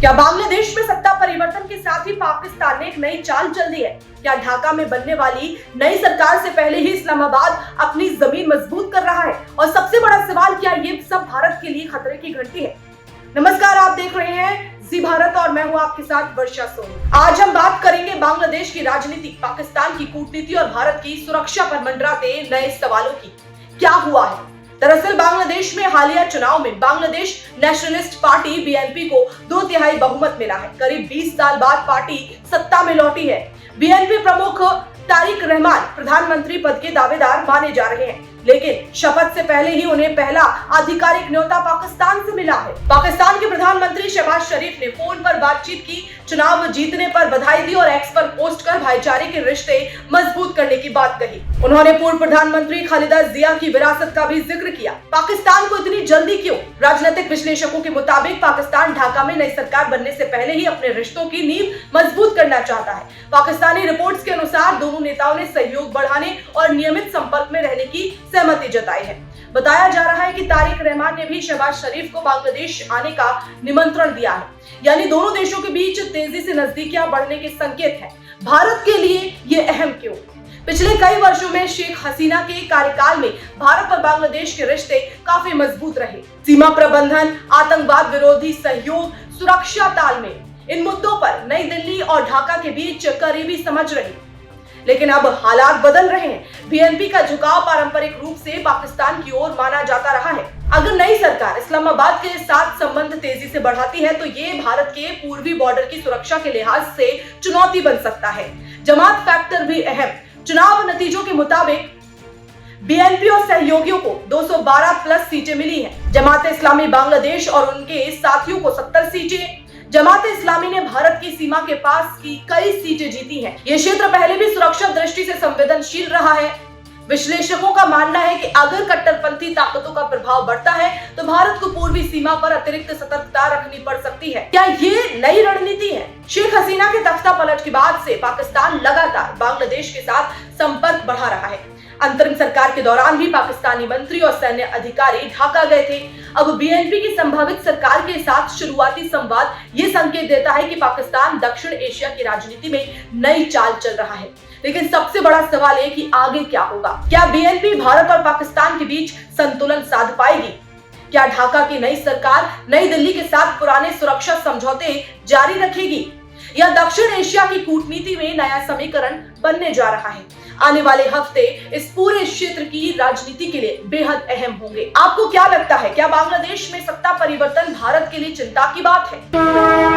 क्या बांग्लादेश में सत्ता परिवर्तन के साथ ही पाकिस्तान ने एक नई चाल चल दी है? क्या ढाका में बनने वाली नई सरकार से पहले ही इस्लामाबाद अपनी जमीन मजबूत कर रहा है? और सबसे बड़ा सवाल, क्या ये सब भारत के लिए खतरे की घंटी है? नमस्कार, आप देख रहे हैं जी भारत और मैं हूं आपके साथ वर्षा सोनी। आज हम बात करेंगे बांग्लादेश की राजनीति, पाकिस्तान की कूटनीति और भारत की सुरक्षा पर मंडराते नए सवालों की। क्या हुआ है? दरअसल बांग्लादेश में हालिया चुनाव में बांग्लादेश नेशनलिस्ट पार्टी बीएनपी को 2/3 बहुमत मिला है। करीब 20 साल बाद पार्टी सत्ता में लौटी है। बीएनपी प्रमुख तारिक रहमान प्रधानमंत्री पद के दावेदार माने जा रहे हैं, लेकिन शपथ से पहले ही उन्हें पहला आधिकारिक न्योता पाकिस्तान से मिला है। पाकिस्तान के प्रधानमंत्री शहबाज शरीफ ने फोन पर बातचीत की, चुनाव जीतने पर बधाई दी और एक्स पर पोस्ट कर भाईचारे के रिश्ते मजबूत करने की बात कही। उन्होंने पूर्व प्रधानमंत्री खालिदा जिया की विरासत का भी जिक्र किया। पाकिस्तान को इतनी जल्दी क्यों? राजनीतिक विश्लेषकों के मुताबिक पाकिस्तान ढाका में नई सरकार बनने से पहले ही अपने रिश्तों की नींव मजबूत करना चाहता है। पाकिस्तानी रिपोर्ट्स के अनुसार दोनों नेताओं ने सहयोग बढ़ाने और नियमित संपर्क में रहने की सहमति जताई है। बताया जा रहा है कि तारिक रहमान ने भी शहबाज शरीफ को बांग्लादेश आने का निमंत्रण दिया है, यानी दोनों देशों के बीच तेजी से नजदीकियां बढ़ने के संकेत हैं। भारत के लिए ये अहम क्यों? पिछले कई वर्षों में शेख हसीना के कार्यकाल में भारत और बांग्लादेश के रिश्ते काफी मजबूत रहे। सीमा प्रबंधन, आतंकवाद विरोधी सहयोग, सुरक्षा तालमेल, इन मुद्दों पर नई दिल्ली और ढाका के बीच करीबी समझ रही। लेकिन अब हालात बदल रहे हैं। बीएनपी का झुकाव पारंपरिक रूप से पाकिस्तान की ओर माना जाता रहा है। अगर नई सरकार इस्लामाबाद के साथ संबंध तेजी से बढ़ाती है तो ये भारत के पूर्वी बॉर्डर की सुरक्षा के लिहाज से चुनौती बन सकता है। जमात फैक्टर भी अहम। चुनाव नतीजों के मुताबिक बीएनपी और सहयोगियों को 212 प्लस सीटें मिली हैं। जमात इस्लामी बांग्लादेश और उनके साथियों को 70 सीटें। जमात इस्लामी ने भारत की सीमा के पास की कई सीटें जीती हैं। ये क्षेत्र पहले भी सुरक्षा दृष्टि से संवेदनशील रहा है। विश्लेषकों का मानना है कि अगर कट्टरपंथी ताकतों का प्रभाव बढ़ता है तो भारत को पूर्वी सीमा पर अतिरिक्त सतर्कता रखनी पड़ सकती है। क्या ये नई रणनीति है? शेख हसीना के तख्ता पलट के बाद से पाकिस्तान लगातार बांग्लादेश के साथ संपर्क बढ़ा रहा है। अंतरिम सरकार के दौरान भी पाकिस्तानी मंत्री और सैन्य अधिकारी ढाका गए थे। अब बीएनपी की संभावित सरकार के साथ शुरुआती संवाद ये संकेत देता है कि पाकिस्तान दक्षिण एशिया की राजनीति में नई चाल चल रहा है। लेकिन सबसे बड़ा सवाल है कि आगे क्या होगा? क्या बीएनपी भारत और पाकिस्तान के बीच संतुलन साध पाएगी? क्या ढाका की नई सरकार नई दिल्ली के साथ पुराने सुरक्षा समझौते जारी रखेगी, या दक्षिण एशिया की कूटनीति में नया समीकरण बनने जा रहा है? आने वाले हफ्ते इस पूरे क्षेत्र की राजनीति के लिए बेहद अहम होंगे। आपको क्या लगता है? क्या बांग्लादेश में सत्ता परिवर्तन भारत के लिए चिंता की बात है?